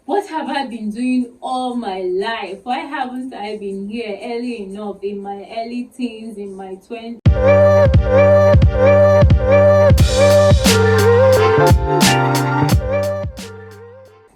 What have I been doing all my life? Why haven't I been here early enough in my early teens, in my 20s?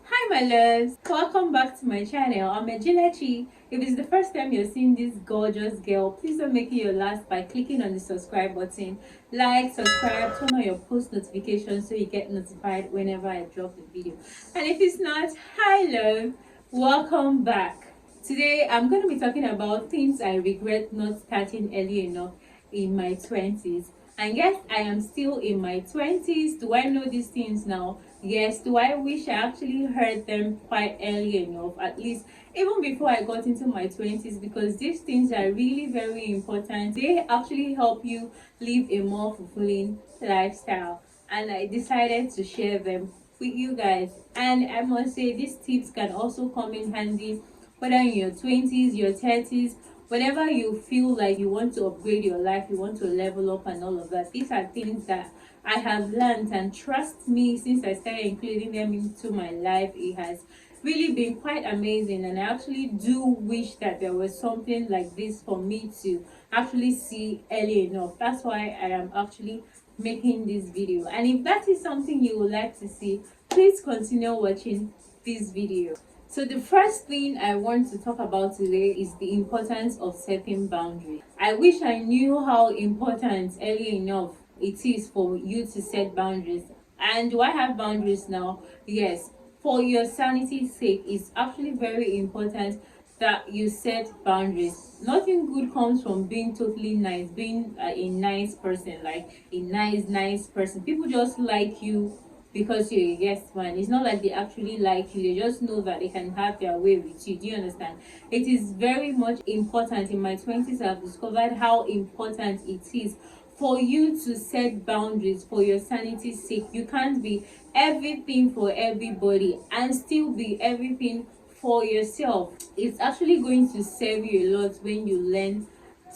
Hi my loves, welcome back to my channel. I'm Ejilechi. If it's the first time you're seeing this gorgeous girl, please don't make it your last by clicking on the subscribe button. Like, subscribe, turn on your post notifications so you get notified whenever I drop the video. And if it's not, hi love, welcome back. Today I'm going to be talking about things I regret not starting early enough in my 20s. And yes, I am still in my 20s. Do I know these things now? Yes. Do I wish I actually heard them quite early enough, at least even before I got into my 20s? Because these things are really very important. They actually help you live a more fulfilling lifestyle. And I decided to share them with you guys. And I must say, these tips can also come in handy whether in your 20s, your 30s, whenever you feel like you want to upgrade your life, you want to level up and all of that. These are things that I have learned, and trust me, since I started including them into my life, it has really been quite amazing. And I actually do wish that there was something like this for me to actually see early enough. That's why I am actually making this video. And if that is something you would like to see, please continue watching this video. So the first thing I want to talk about today is the importance of setting boundaries. I wish I knew how important early enough it is for you to set boundaries. And do I have boundaries now? Yes. For your sanity's sake, it's actually very important that you set boundaries. Nothing good comes from being totally nice, being a nice person, like a nice person. People just like you because you're a yes man. It's not like they actually like you, they just know that they can have their way with you. Do you understand? It is very much important. In my 20s, I've discovered how important it is for you to set boundaries for your sanity's sake. You can't be everything for everybody and still be everything for yourself. It's actually going to serve you a lot when you learn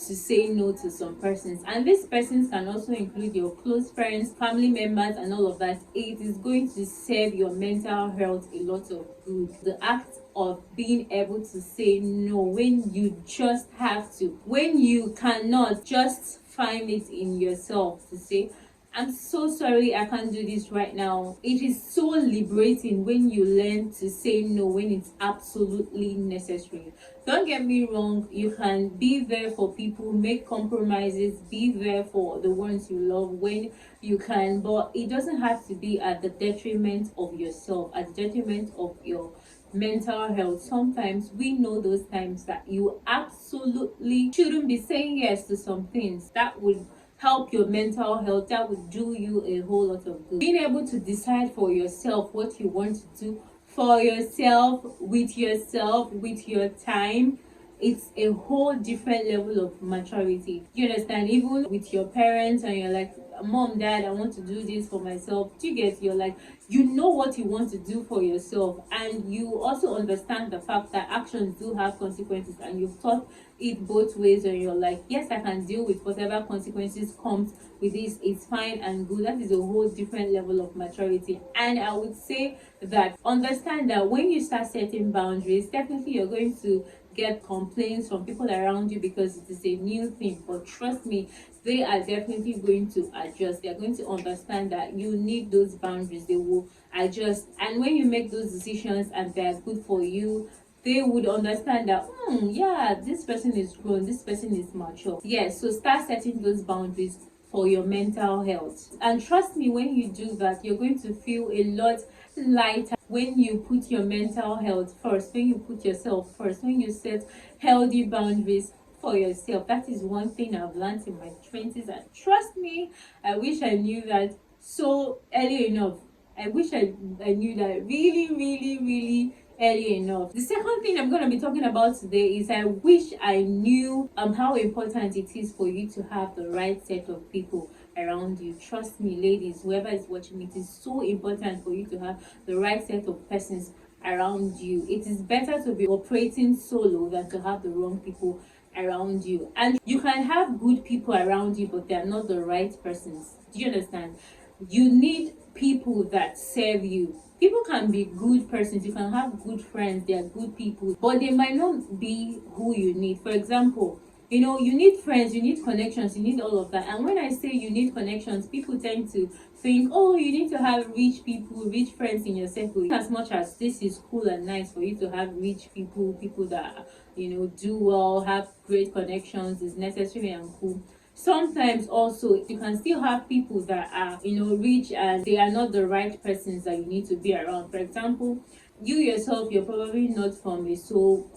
to say no to some persons, and these persons can also include your close friends, family members, and all of that. It is going to serve your mental health a lot of good. The act of being able to say no when you just have to, when you cannot, just find it in yourself to say, I'm so sorry, I can't do this right now. It is so liberating when you learn to say no when it's absolutely necessary. Don't get me wrong, you can be there for people, make compromises, be there for the ones you love when you can, but it doesn't have to be at the detriment of yourself, at the detriment of your mental health. Sometimes we know those times that you absolutely shouldn't be saying yes to some things that would help your mental health, that would do you a whole lot of good. Being able to decide for yourself what you want to do for yourself, with your time, it's a whole different level of maturity. You understand? Even with your parents, and you're like, mom, dad, I want to do this for myself. Do you get? You're like, you know what you want to do for yourself, and you also understand the fact that actions do have consequences, and you've thought it both ways, and you're like, yes, I can deal with whatever consequences comes with this. It's fine and good. That is a whole different level of maturity. And I would say that understand that when you start setting boundaries, definitely you're going to get complaints from people around you because it is a new thing, but trust me, they are definitely going to adjust. They're going to understand that you need those boundaries. They will adjust, and when you make those decisions and they're good for you, they would understand that, yeah, this person is grown, this person is mature. Yes, so start setting those boundaries for your mental health. And trust me, when you do that, you're going to feel a lot lighter when you put your mental health first, when you put yourself first, when you set healthy boundaries for yourself. That is one thing I've learned in my 20s, and trust me, I wish I knew that so early enough. I wish I knew that really early enough. The second thing I'm going to be talking about today is I wish I knew how important it is for you to have the right set of people around you. Trust me, ladies, whoever is watching, it is so important for you to have the right set of persons around you. It is better to be operating solo than to have the wrong people around you. And you can have good people around you, but they are not the right persons. Do you understand? You need people that serve you. People can be good persons, you can have good friends, they are good people, but they might not be who you need. For example, you need friends, you need connections, you need all of that. And when I say you need connections, people tend to think, oh, you need to have rich people, rich friends in your circle. As much as this is cool and nice for you to have rich people, people that do well, have great connections, is necessary and cool. Sometimes also you can still have people that are rich and they are not the right persons that you need to be around. For example, you yourself, you're probably not from a so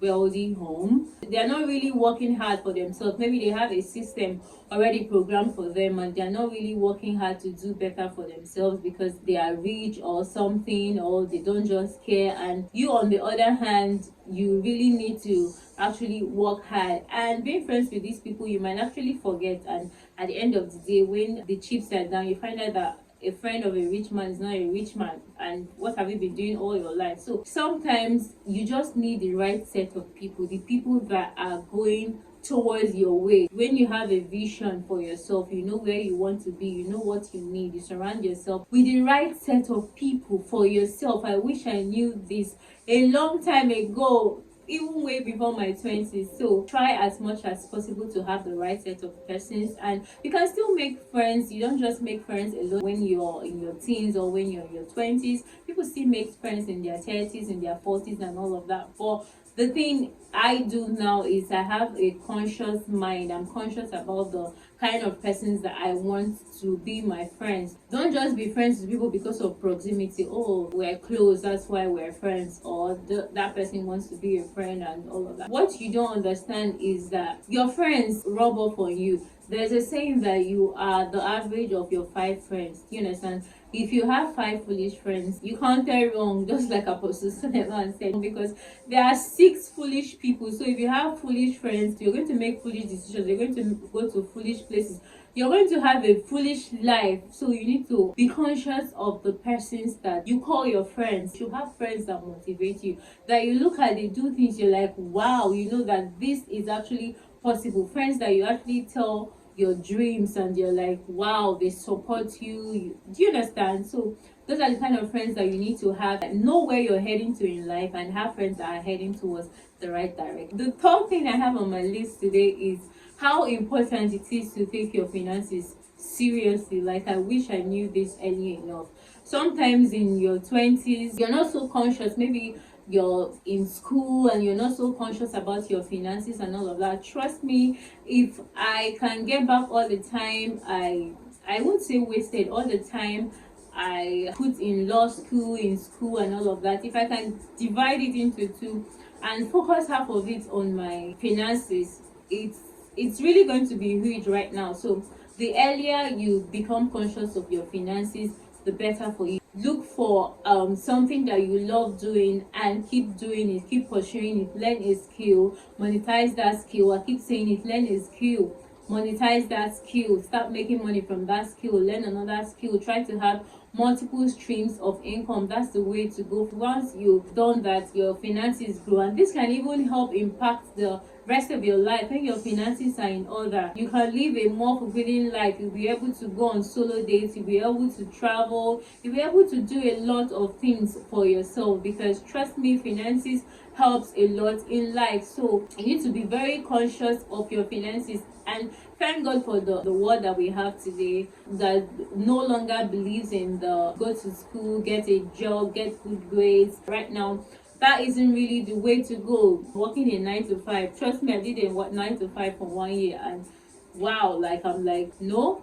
wealthy home. They are not really working hard for themselves. Maybe they have a system already programmed for them and they're not really working hard to do better for themselves because they are rich or something, or they don't just care. And you, on the other hand, you really need to actually work hard. And being friends with these people, you might actually forget, and at the end of the day, when the chips are down, you find out that a friend of a rich man is not a rich man. And what have you been doing all your life? So sometimes you just need the right set of people, the people that are going towards your way. When you have a vision for yourself, you know where you want to be, you know what you need, you surround yourself with the right set of people for yourself. I wish I knew this a long time ago, even way before my 20s. So try as much as possible to have the right set of persons, and you can still make friends. You don't just make friends alone when you're in your teens or when you're in your 20s. People still make friends in their 30s, in their 40s, and all of that. But the thing I do now is I have a conscious mind. I'm conscious about the kind of persons that I want to be my friends. Don't just be friends with people because of proximity. Oh, we're close, that's why we're friends, or that person wants to be a friend and all of that. What you don't understand is that your friends rub off on you. There's a saying that you are the average of your 5 friends. Do you understand? If you have 5 foolish friends, you counted wrong, just like Apostle Suleiman said, because there are 6 foolish people. So if you have foolish friends, you're going to make foolish decisions, you're going to go to foolish places, you're going to have a foolish life. So you need to be conscious of the persons that you call your friends. You have friends that motivate you, that you look at, they do things, you're like, wow, you know that this is actually possible. Friends that you actually tell your dreams and you're like, wow, they support you. Do you understand? So those are the kind of friends that you need to have. Know where you're heading to in life and have friends that are heading towards the right direction. The third thing I have on my list today is how important it is to take your finances seriously. Like, I wish I knew this early enough. Sometimes in your 20s, you're not so conscious. Maybe you're in school and you're not so conscious about your finances and all of that. Trust me, if I can get back all the time I won't say wasted, all the time I put in law school, in school and all of that, if I can divide it into two and focus half of it on my finances, it's really going to be huge right now. So the earlier you become conscious of your finances, the better for you. Look for something that you love doing and keep doing it, keep pursuing it. Learn a skill, monetize that skill. I keep saying it, learn a skill, monetize that skill, start making money from that skill, learn another skill, try to have multiple streams of income. That's the way to go. Once you've done that, your finances grow, and this can even help impact the rest of your life. When your finances are in order, you can live a more fulfilling life. You'll be able to go on solo dates, you'll be able to travel, you'll be able to do a lot of things for yourself, because trust me, finances helps a lot in life. So you need to be very conscious of your finances. And thank God for the world that we have today, that no longer believes in the go to school, get a job, get good grades. Right now, that isn't really the way to go. Working a 9 to 5, trust me, I did a 9 to 5 for 1 year, and wow, like, I'm like, no,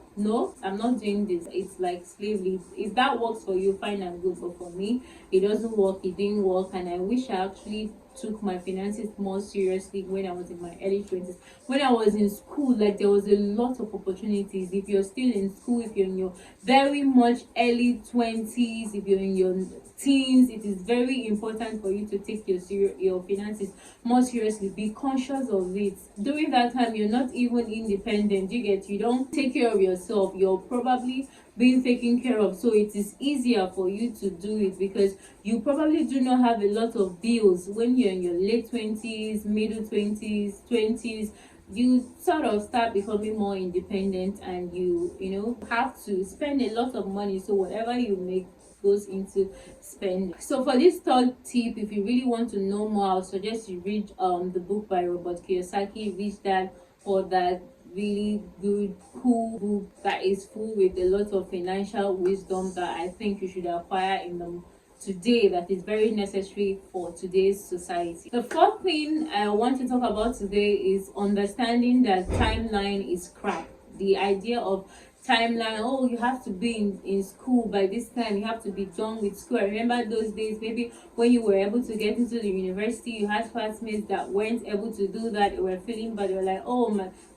I'm not doing this. It's like slavery. If that works for you, fine and good, but for me, it doesn't work. It didn't work, and I wish I actually took my finances more seriously when I was in my early 20s. When I was in school, like, there was a lot of opportunities. If you're still in school, if you're in your very much early 20s, if you're in your teens, it is very important for you to take your finances more seriously. Be conscious of it. During that time, you're not even independent. You don't take care of yourself. You're probably being taken care of, so it is easier for you to do it, because you probably do not have a lot of bills when you're in your late 20s, middle 20s. you sort of start becoming more independent, and you have to spend a lot of money, so whatever you make goes into spending. So for this third tip, if you really want to know more, I'll suggest you read the book by Robert Kiyosaki, Rich Dad Poor Dad. Really good, cool book that is full with a lot of financial wisdom that I think you should acquire in the today, that is very necessary for today's society. The fourth thing I want to talk about today is understanding that timeline is crap. The idea of timeline, oh, you have to be in school by this time, you have to be done with school. I remember those days, maybe when you were able to get into the university, you had classmates that weren't able to do that, they were feeling bad, they were like, oh,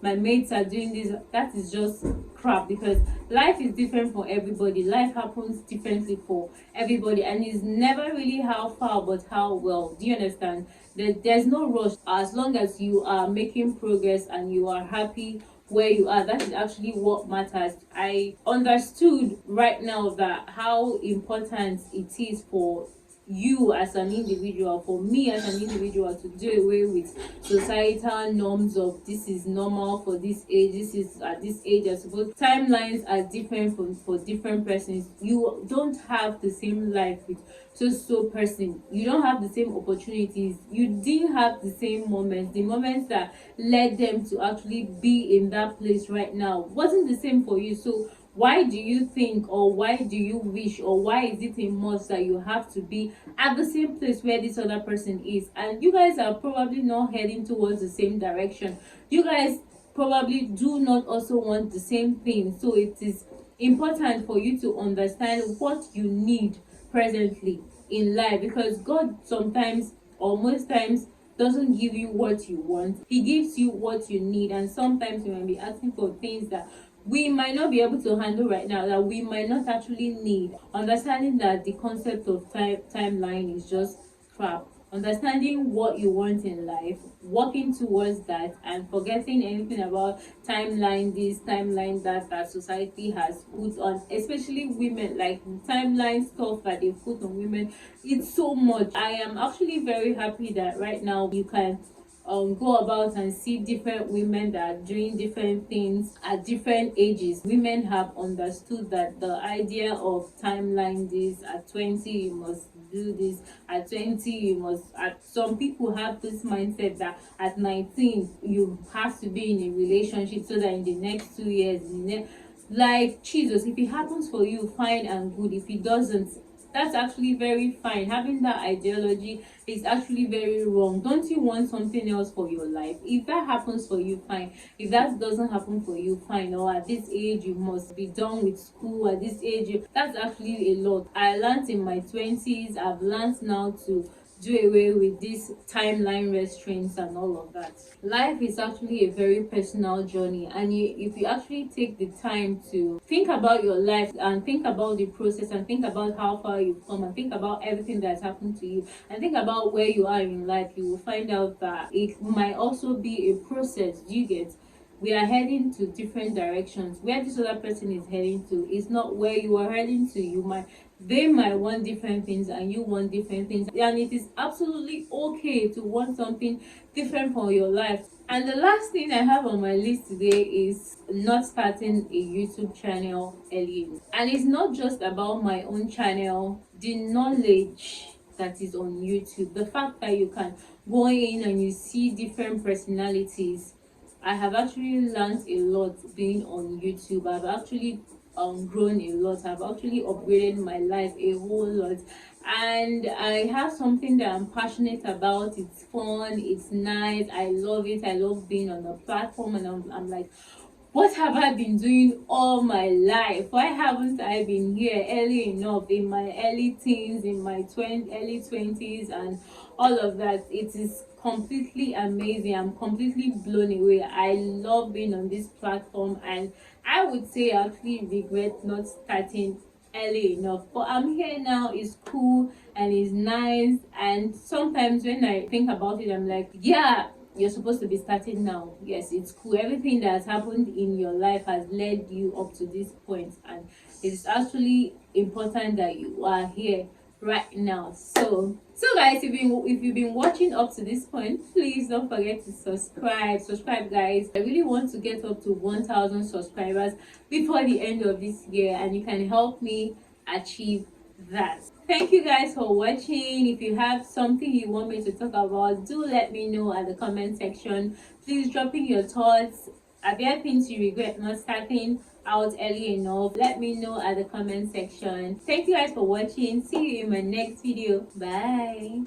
my mates are doing this. That is just crap, because life is different for everybody, life happens differently for everybody, and it's never really how far but how well. Do you understand? There's no rush. As long as you are making progress and you are happy where you are, that is actually what matters. I understood right now that how important it is for you as an individual, for me as an individual, to do away with societal norms of this is normal for this age, this is at this age. I suppose timelines are different for different persons. You don't have the same life with so person, you don't have the same opportunities, you didn't have the same moments. The moments that led them to actually be in that place right now wasn't the same for you. So why do you think, or why do you wish, or why is it a must that you have to be at the same place where this other person is? And you guys are probably not heading towards the same direction. You guys probably do not also want the same thing. So it is important for you to understand what you need presently in life, because God sometimes, or most times, doesn't give you what you want. He gives you what you need. And sometimes you might be asking for things that we might not be able to handle right now, that we might not actually need. Understanding that the concept of timeline is just crap. Understanding what you want in life, working towards that, and forgetting anything about timeline this, timeline that society has put on, especially women, like timeline stuff that they put on women. It's so much. I am actually very happy that right now you can go about and see different women that are doing different things at different ages. Women have understood that the idea of timeline this, at 20 you must do this, at 20 you must, at some people have this mindset that at 19 you have to be in a relationship, so that in the next 2 years, like Jesus, if it happens for you, fine and good. If it doesn't, that's actually very fine. Having that ideology is actually very wrong. Don't you want something else for your life? If that happens for you, fine. If that doesn't happen for you, fine. Or at this age you must be done with school, at this age that's actually a lot. I learned in my 20s, I've learned now to do away with these timeline restraints and all of that. Life is actually a very personal journey, and if you actually take the time to think about your life, and think about the process, and think about how far you've come, and think about everything that's happened to you, and think about where you are in life, you will find out that it might also be a process. You get, we are heading to different directions. Where this other person is heading to is not where you are heading to. They might want different things and you want different things, and it is absolutely okay to want something different for your life. And the last thing I have on my list today is not starting a YouTube channel early. And it's not just about my own channel, the knowledge that is on YouTube, the fact that you can go in and you see different personalities. I have actually learned a lot being on YouTube. I've actually grown a lot. I've actually upgraded my life a whole lot. And I have something that I'm passionate about. It's fun, it's nice, I love it. I love being on the platform, and I'm like, what have I been doing all my life? Why haven't I been here early enough, in my early teens, in my early 20s, and all of that? It is completely amazing. I'm completely blown away. I love being on this platform, and I would say I actually regret not starting early enough. But I'm here now. It's cool and it's nice. And sometimes when I think about it, I'm like, yeah, you're supposed to be starting now. Yes, it's cool. Everything that has happened in your life has led you up to this point, and it's actually important that you are here right now. So guys, if you've been watching up to this point, please don't forget to subscribe guys. I really want to get up to 1,000 subscribers before the end of this year, and you can help me achieve that. Thank you guys for watching. If you have something you want me to talk about, do let me know at the comment section. Please drop in your thoughts. Are there things you regret not starting out early enough? Let me know at the comment section. Thank you guys for watching. See you in my next video. Bye.